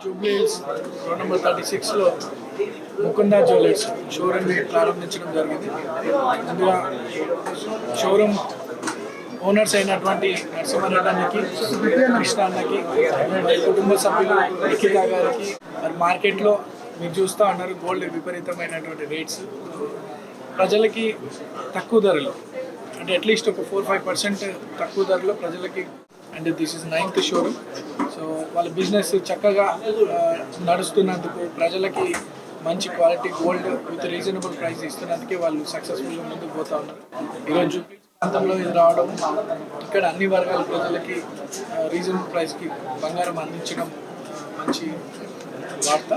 Jubilee Hills road number 36లో Mukunda jewellers షోరూమ్ని ప్రారంభించడం జరిగింది. ముందుగా షోరూమ్ ఓనర్స్ అయినటువంటి నరసింహారెడ్డికి, కృష్ణ అన్నకి, మరి కుటుంబ సభ్యులు నిఖిత గారికి, మరి మార్కెట్లో మీరు చూస్తూ ఉన్నారు గోల్డ్ విపరీతమైనటువంటి రేట్స్, ప్రజలకి తక్కువ ధరలో అంటే అట్లీస్ట్ ఒక 4-5% తక్కువ ధరలో ప్రజలకి. And this is 9th showroom. So వాళ్ళ బిజినెస్ చక్కగా నడుస్తున్నందుకు, ప్రజలకి మంచి quality gold with reasonable price ఇస్తున్నందుకే వాళ్ళు సక్సెస్ఫుల్గా ముందుకు పోతూ ఉన్నారు. ఈరోజు ప్రాంతంలో ఇది రావడం, ఇక్కడ అన్ని వర్గాల ప్రజలకి రీజనబుల్ ప్రైస్కి బంగారం అందించడం మంచి వార్త.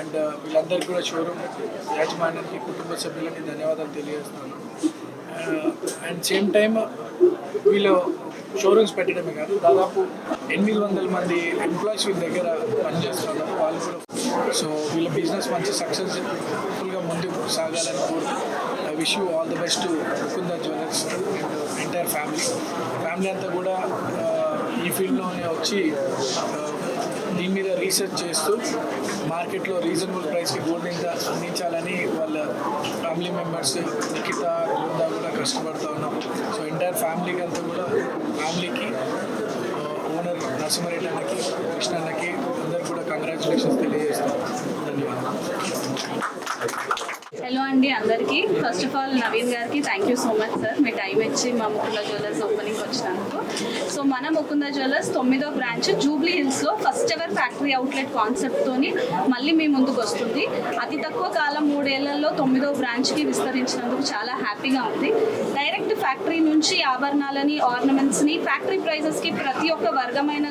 అండ్ వీళ్ళందరికీ కూడా షోరూమ్ యాజమాన్యానికి, కుటుంబ సభ్యులకి ధన్యవాదాలు తెలియజేస్తున్నాను. అండ్ సేమ్ టైమ్ వీళ్ళు షోరూమ్స్ పెట్టడమే కాదు, దాదాపు 800 మంది ఎంప్లాయీస్ వీళ్ళ దగ్గర పనిచేస్తున్నారు. వాళ్ళు కూడా సో వీళ్ళ బిజినెస్ మంచి సక్సెస్ఫుల్గా ముందుకు సాగాలని కోరుతూ I wish you all the best to Mukunda jewellers and entire family అంతా కూడా ఈ ఫీల్డ్లోనే వచ్చి దీని మీద రీసెర్చ్ చేస్తూ మార్కెట్లో రీజనబుల్ ప్రైస్కి గోల్డ్ ఇంకా అందించాలని వాళ్ళ ఫ్యామిలీ మెంబర్స్ నిఖిత బృందా కూడా కష్టపడుతూ ఉన్నాం. సో ఎంటైర్ ఫ్యామిలీకి అంతా కూడా ఫ్యామిలీకి, ఓనర్ నరసింహారెడ్డి అన్నకి, కృష్ణ అన్నకి అందరికి కూడా కంగ్రాచులేషన్స్ తెలియజేస్తాం. ధన్యవాదాలు. హలో అండి అందరికీ. ఫస్ట్ ఆఫ్ ఆల్ నవీన్ గారికి thank you so much sir, me time ఇచ్చి మా ముకుందా జ్యువెలర్స్ ఓపెనింగ్ వచ్చినందుకు. సో మన ముకుందా జ్యువెలర్స్ 9వ బ్రాంచ్ జూబ్లీ హిల్స్లో ఫస్ట్ ఎవర్ ఫ్యాక్టరీ అవుట్లెట్ కాన్సెప్ట్తోని మళ్ళీ మీ ముందుకు వస్తుంది. అతి తక్కువ కాలం 3 ఏళ్లలో 9వ బ్రాంచ్కి విస్తరించినందుకు చాలా హ్యాపీగా ఉంది. డైరెక్ట్ ఫ్యాక్టరీ నుంచి ఆభరణాలని, ఆర్నమెంట్స్ని ఫ్యాక్టరీ ప్రైజెస్కి ప్రతి ఒక్క వర్గమైన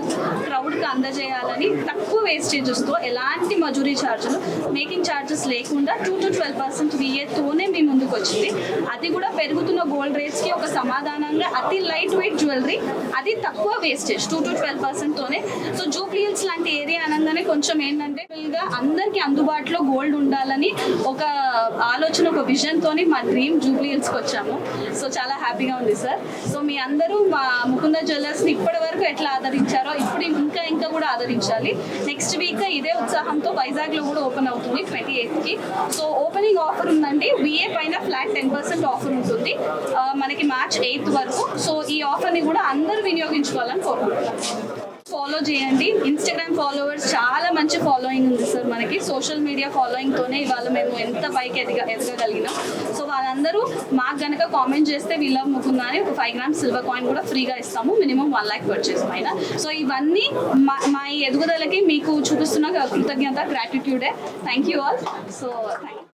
క్రౌడ్కి అందజేయాలని తక్కువ వేస్టేజెస్తో, ఎలాంటి మజూరీ ఛార్జీలు, మేకింగ్ ఛార్జెస్ లేకుండా 2 to 12% విఏతోనే మీ ముందుకు వచ్చింది. అది కూడా పెరుగుతున్న గోల్డ్ రేట్స్కి ఒక సమాధానంగా అతి లైట్ వెయిట్ జ్యువెలరీ, అది తక్కువ వేస్టేజ్ 2 to 12%తోనే. సో జూబ్లీ హిల్స్ లాంటి ఏరియా అనగానే కొంచెం ఏంటంటే అందరికీ అందుబాటులో గోల్డ్ ఉండాలని ఒక ఆలోచన, ఒక విజన్తోని మా డ్రీమ్ జూబ్లీ హిల్స్కి వచ్చాము. సో చాలా హ్యాపీగా ఉంది సార్. సో మీ అందరూ మా ముకుందా జ్యువెలర్స్ని ఇప్పటి వరకు ఎట్లా ఆదరించారో ఇప్పుడు ఇంకా కూడా ఆదరించాలి. నెక్స్ట్ వీక్ ఇదే ఉత్సాహంతో వైజాగ్లో కూడా ఓపెన్ అవుతుంది 28కి. సో ఓపెనింగ్ ఆఫర్ ఉందండి. విఏ పైన ఫ్లాట్ 10% ఆఫర్ ఉంటుంది మనకి March 8th వరకు. సో ఈ ఆఫర్ని కూడా అందరూ వినియోగించుకోవాలని కోరుకుంటున్నాను. ఫాలో చేయండి. ఇన్స్టాగ్రామ్ ఫాలోవర్స్ చాలా మంచి ఫాలోయింగ్ ఉంది సార్ మనకి. సోషల్ మీడియా ఫాలోయింగ్తోనే ఇవాళ మేము ఎంత పైకి ఎదగగలిగినాం. సో వాళ్ళందరూ మాకు కనుక కామెంట్ చేస్తే వీళ్ళ ముకుందా అని ఒక 5 grams సిల్వర్ కాయిన్ కూడా ఫ్రీగా ఇస్తాము, మినిమం 1 lakh పర్చేస్ పైన. సో ఇవన్నీ మా ఈ ఎదుగుదలకి మీకు చూపిస్తున్న కృతజ్ఞత, గ్రాటిట్యూడే. Thank you all. So thank you.